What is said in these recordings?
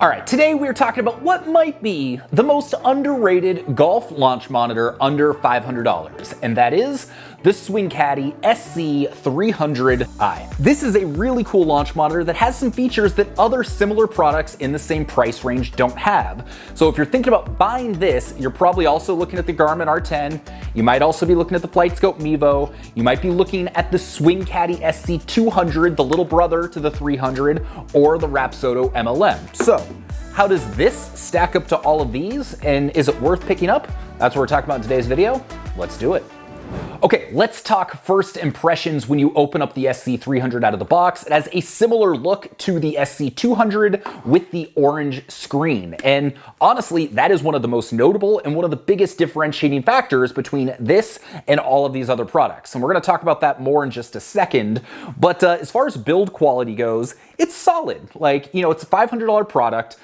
All right, today we're talking about what might be the most underrated golf launch monitor under $500, and that is the Caddie SC300i. This is a really cool launch monitor that has some features that other similar products in the same price range don't have. So if you're thinking about buying this, you're probably also looking at the Garmin R10. You might also be looking at the FlightScope Mevo. You might be looking at the Caddie SC200, the little brother to the 300, or the Rapsodo MLM. So how does this stack up to all of these, and is it worth picking up? That's what we're talking about in today's video. Let's do it. Okay, let's talk first impressions when you open up the SC300 out of the box. It has a similar look to the SC200 with the orange screen. And honestly, that is one of the most notable and one of the biggest differentiating factors between this and all of these other products. And we're gonna talk about that more in just a second. But as far as build quality goes, it's solid. Like, you know, it's a $500 product.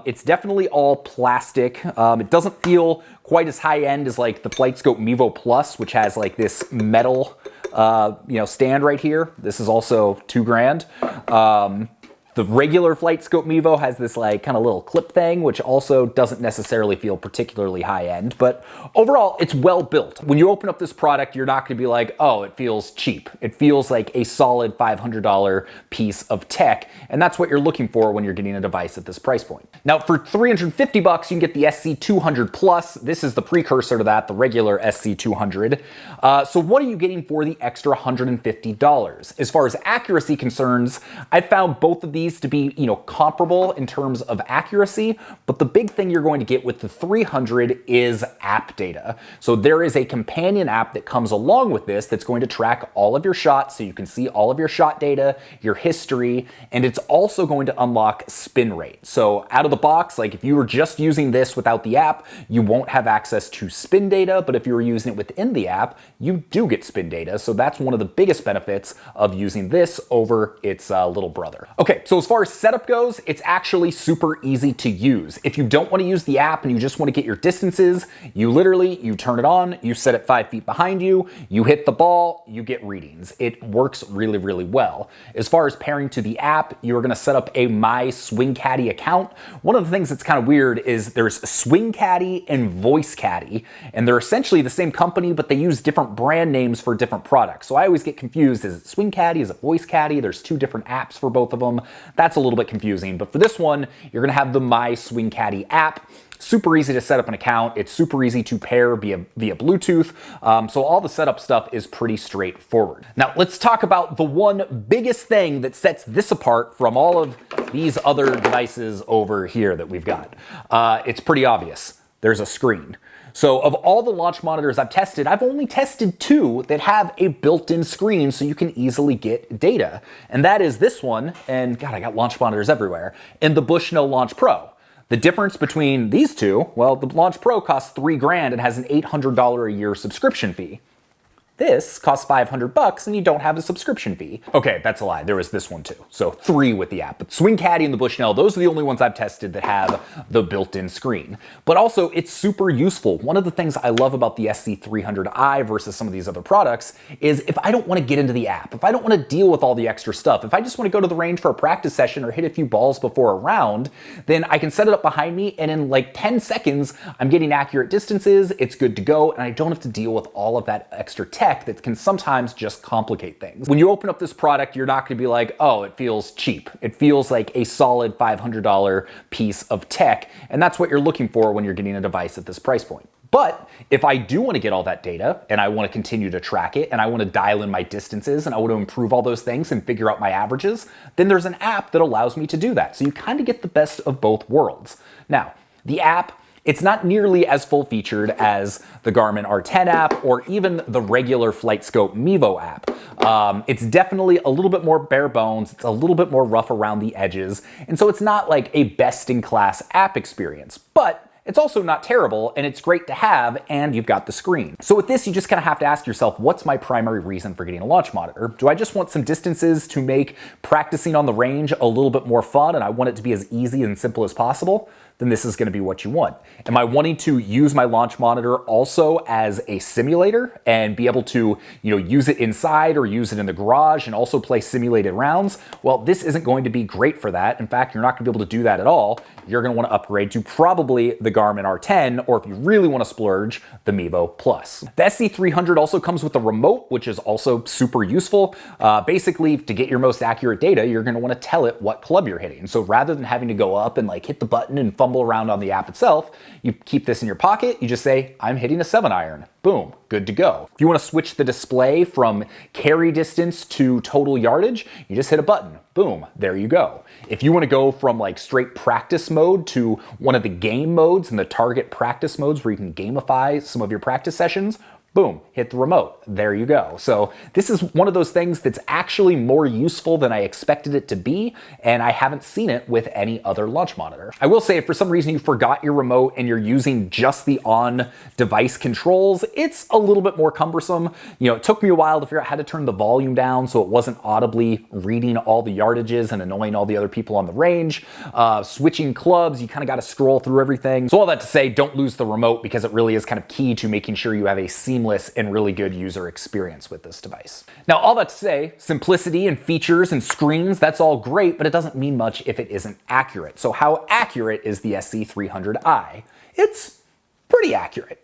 It's definitely all plastic. It doesn't feel quite as high end as like the FlightScope Mevo Plus, which has like this metal, stand right here. This is also $2,000. The regular FlightScope Mevo has this like kind of little clip thing, which also doesn't necessarily feel particularly high end, but overall it's well built. When you open up this product, you're not gonna be like, oh, it feels cheap. It feels like a solid $500 piece of tech, and that's what you're looking for when you're getting a device at this price point. Now for $350, you can get the SC200 Plus. This is the precursor to that, the regular SC200. So what are you getting for the extra $150? As far as accuracy concerns, I found both of these to be, comparable in terms of accuracy, but the big thing you're going to get with the 300 is app data. So there is a companion app that comes along with this that's going to track all of your shots, so you can see all of your shot data, your history, and it's also going to unlock spin rate. So out of the box, like if you were just using this without the app, you won't have access to spin data, but if you were using it within the app, you do get spin data. So that's one of the biggest benefits of using this over its little brother. Okay, so as far as setup goes, it's actually super easy to use. If you don't want to use the app and you just want to get your distances, you turn it on, you set it 5 feet behind you, you hit the ball, you get readings. It works really, really well. As far as pairing to the app, you're going to set up a My Caddie account. One of the things that's kind of weird is there's Caddie and Voice Caddie, and they're essentially the same company, but they use different brand names for different products. So I always get confused. Is it Caddie? Is it Voice Caddie? There's two different apps for both of them. That's a little bit confusing, but for this one, you're gonna have the My Caddie app. Super easy to set up an account. It's super easy to pair via Bluetooth. So all the setup stuff is pretty straightforward. Now let's talk about the one biggest thing that sets this apart from all of these other devices over here that we've got. It's pretty obvious. There's a screen. So of all the launch monitors I've tested, I've only tested 2 that have a built-in screen so you can easily get data. And that is this one, and God, I got launch monitors everywhere, and the Bushnell Launch Pro. The difference between these two, well, the Launch Pro costs $3,000 and has an $800 a year subscription fee. This costs $500 and you don't have a subscription fee. Okay, that's a lie. There was this one too. So 3 with the app. But Caddie and the Bushnell, those are the only ones I've tested that have the built-in screen. But also, it's super useful. One of the things I love about the SC300i versus some of these other products is if I don't want to get into the app, if I don't want to deal with all the extra stuff, if I just want to go to the range for a practice session or hit a few balls before a round, then I can set it up behind me and in like 10 seconds, I'm getting accurate distances, it's good to go, and I don't have to deal with all of that extra tech that can sometimes just complicate things. When you open up this product, you're not going to be like, oh, it feels cheap. It feels like a solid $500 piece of tech, and that's what you're looking for when you're getting a device at this price point. But if I do want to get all that data and I want to continue to track it and I want to dial in my distances and I want to improve all those things and figure out my averages, then there's an app that allows me to do that. So you kind of get the best of both worlds. Now, the app, it's not nearly as full-featured as the Garmin R10 app or even the regular FlightScope Mevo app. It's definitely a little bit more bare bones. It's a little bit more rough around the edges. And so it's not like a best-in-class app experience, but it's also not terrible, and it's great to have, and you've got the screen. So with this, you just kind of have to ask yourself, what's my primary reason for getting a launch monitor? Do I just want some distances to make practicing on the range a little bit more fun, and I want it to be as easy and simple as possible? Then this is going to be what you want. Am I wanting to use my launch monitor also as a simulator and be able to, use it inside or use it in the garage and also play simulated rounds? Well, this isn't going to be great for that. In fact, you're not going to be able to do that at all. You're going to want to upgrade to probably the Garmin R10, or if you really want to splurge, the Mevo Plus. The SC300 also comes with a remote, which is also super useful. Basically, to get your most accurate data, you're going to want to tell it what club you're hitting. So rather than having to go up and hit the button and fumble around on the app itself, you keep this in your pocket. You just say, I'm hitting a 7-iron. Boom, good to go. If you want to switch the display from carry distance to total yardage, you just hit a button. Boom, there you go. If you want to go from straight practice mode to one of the game modes and the target practice modes where you can gamify some of your practice sessions, boom, hit the remote. There you go. So this is one of those things that's actually more useful than I expected it to be, and I haven't seen it with any other launch monitor. I will say, if for some reason you forgot your remote and you're using just the on-device controls, it's a little bit more cumbersome. It took me a while to figure out how to turn the volume down so it wasn't audibly reading all the yardages and annoying all the other people on the range. Switching clubs, you kind of got to scroll through everything. So all that to say, don't lose the remote, because it really is kind of key to making sure you have a seamless and really good user experience with this device. Now, all that to say, simplicity and features and screens, that's all great, but it doesn't mean much if it isn't accurate. So how accurate is the SC300i? It's pretty accurate.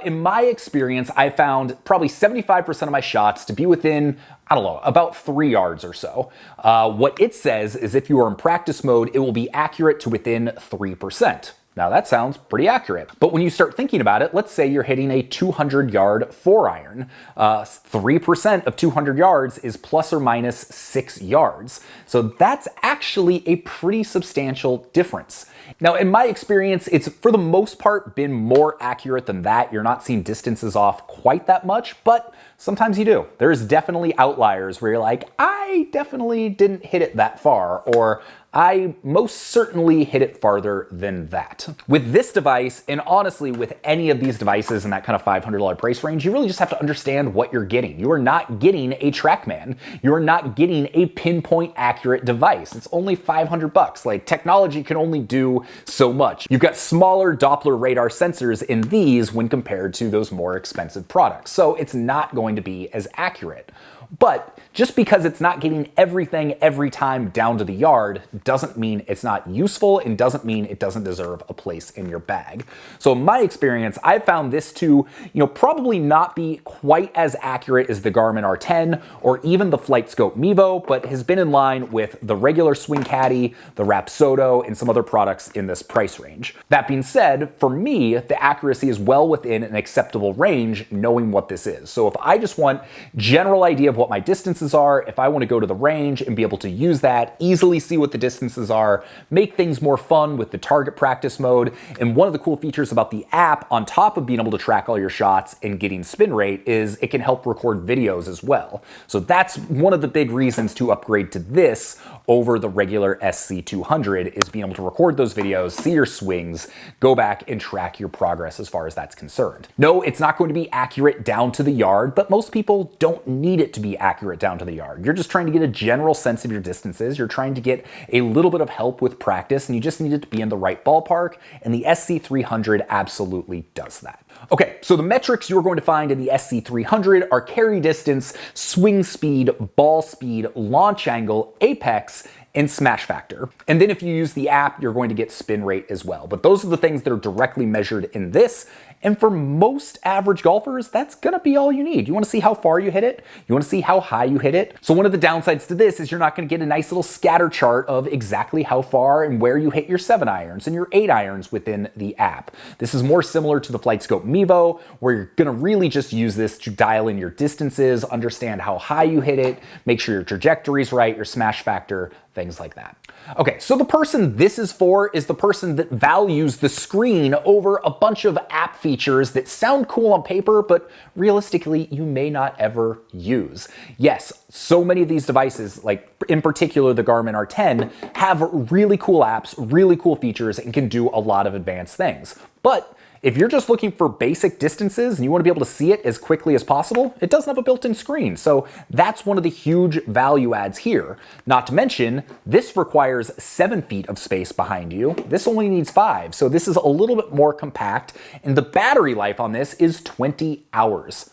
In my experience, I found probably 75% of my shots to be within, about 3 yards or so. What it says is if you are in practice mode, it will be accurate to within 3%. Now that sounds pretty accurate, but when you start thinking about it, let's say you're hitting a 200-yard 4-iron. 3% of 200 yards is plus or minus 6 yards. So that's actually a pretty substantial difference. Now, in my experience, it's for the most part been more accurate than that. You're not seeing distances off quite that much, but sometimes you do. There's definitely outliers where you're like, I definitely didn't hit it that far, or I most certainly hit it farther than that. With this device, and honestly with any of these devices in that kind of $500 price range, you really just have to understand what you're getting. You are not getting a TrackMan. You are not getting a pinpoint accurate device. It's only $500. Technology can only do so much. You've got smaller Doppler radar sensors in these when compared to those more expensive products. So it's not going to be as accurate. But just because it's not getting everything every time down to the yard doesn't mean it's not useful, and doesn't mean it doesn't deserve a place in your bag. So in my experience, I've found this to, probably not be quite as accurate as the Garmin R10 or even the FlightScope Mevo, but has been in line with the regular Swing Caddie, the Rapsodo, and some other products in this price range. That being said, for me, the accuracy is well within an acceptable range knowing what this is. So if I just want general idea of what my distances are, if I want to go to the range and be able to use that, easily see what the distances are, make things more fun with the target practice mode. And one of the cool features about the app, on top of being able to track all your shots and getting spin rate, is it can help record videos as well. So that's one of the big reasons to upgrade to this over the regular SC200, is being able to record those videos, see your swings, go back and track your progress as far as that's concerned. No, it's not going to be accurate down to the yard, but most people don't need it to be accurate down to the yard. You're just trying to get a general sense of your distances. You're trying to get a little bit of help with practice, and you just need it to be in the right ballpark, and the SC300 absolutely does that. Okay, so the metrics you're going to find in the SC300 are carry distance, swing speed, ball speed, launch angle, apex, and smash factor. And then if you use the app, you're going to get spin rate as well. But those are the things that are directly measured in this. And for most average golfers, that's gonna be all you need. You wanna see how far you hit it. You wanna see how high you hit it. So one of the downsides to this is you're not gonna get a nice little scatter chart of exactly how far and where you hit your 7-irons and your 8-irons within the app. This is more similar to the FlightScope Mevo, where you're gonna really just use this to dial in your distances, understand how high you hit it, make sure your trajectory's right, your smash factor, things like that. Okay, so the person this is for is the person that values the screen over a bunch of app features that sound cool on paper, but realistically, you may not ever use. Yes, so many of these devices, like in particular the Garmin R10, have really cool apps, really cool features, and can do a lot of advanced things. But if you're just looking for basic distances and you want to be able to see it as quickly as possible, it doesn't have a built-in screen. So that's one of the huge value adds here. Not to mention, this requires 7 feet of space behind you. This only needs 5. So this is a little bit more compact. And the battery life on this is 20 hours.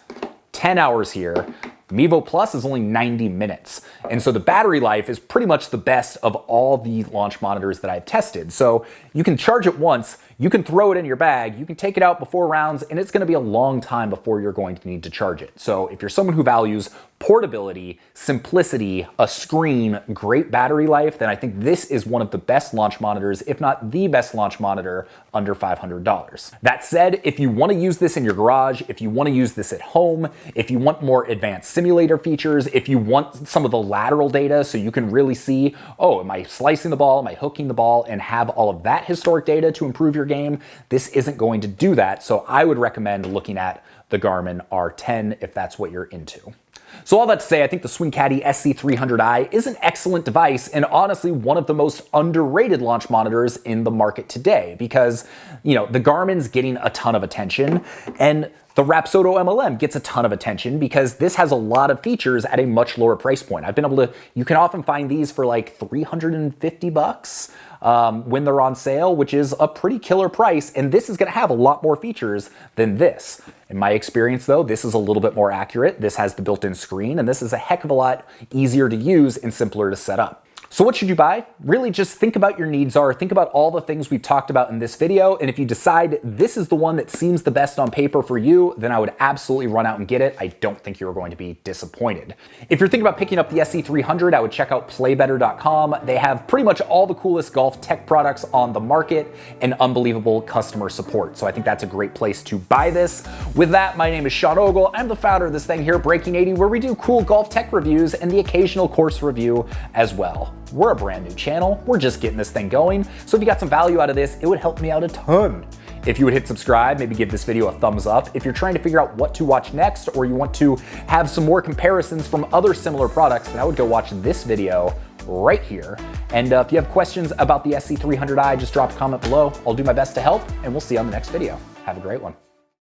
10 hours here. Mevo Plus is only 90 minutes. And so the battery life is pretty much the best of all the launch monitors that I've tested. So you can charge it once, you can throw it in your bag, you can take it out before rounds, and it's gonna be a long time before you're going to need to charge it. So if you're someone who values portability, simplicity, a screen, great battery life, then I think this is one of the best launch monitors, if not the best launch monitor under $500. That said, if you wanna use this in your garage, if you wanna use this at home, if you want more advanced simulator features, if you want some of the lateral data so you can really see, oh, am I slicing the ball, am I hooking the ball, and have all of that historic data to improve your game, this isn't going to do that. So I would recommend looking at the Garmin R10 if that's what you're into. So all that to say, I think the Caddie SC300i is an excellent device and honestly one of the most underrated launch monitors in the market today because, you know, the Garmin's getting a ton of attention and the Rapsodo MLM gets a ton of attention because this has a lot of features at a much lower price point. I've been able to, you can often find these for like $350 when they're on sale, which is a pretty killer price. And this is gonna have a lot more features than this. In my experience though, this is a little bit more accurate. This has the built-in screen and this is a heck of a lot easier to use and simpler to set up. So what should you buy? Really just think about your needs are, think about all the things we've talked about in this video, and if you decide this is the one that seems the best on paper for you, then I would absolutely run out and get it. I don't think you're going to be disappointed. If you're thinking about picking up the SC300, I would check out playbetter.com. They have pretty much all the coolest golf tech products on the market and unbelievable customer support. So I think that's a great place to buy this. With that, my name is Sean Ogle. I'm the founder of this thing here, Breaking 80, where we do cool golf tech reviews and the occasional course review as well. We're a brand new channel. We're just getting this thing going. So if you got some value out of this, it would help me out a ton. If you would hit subscribe, maybe give this video a thumbs up. If you're trying to figure out what to watch next, or you want to have some more comparisons from other similar products, then I would go watch this video right here. And if you have questions about the SC300i, just drop a comment below. I'll do my best to help, and we'll see you on the next video. Have a great one.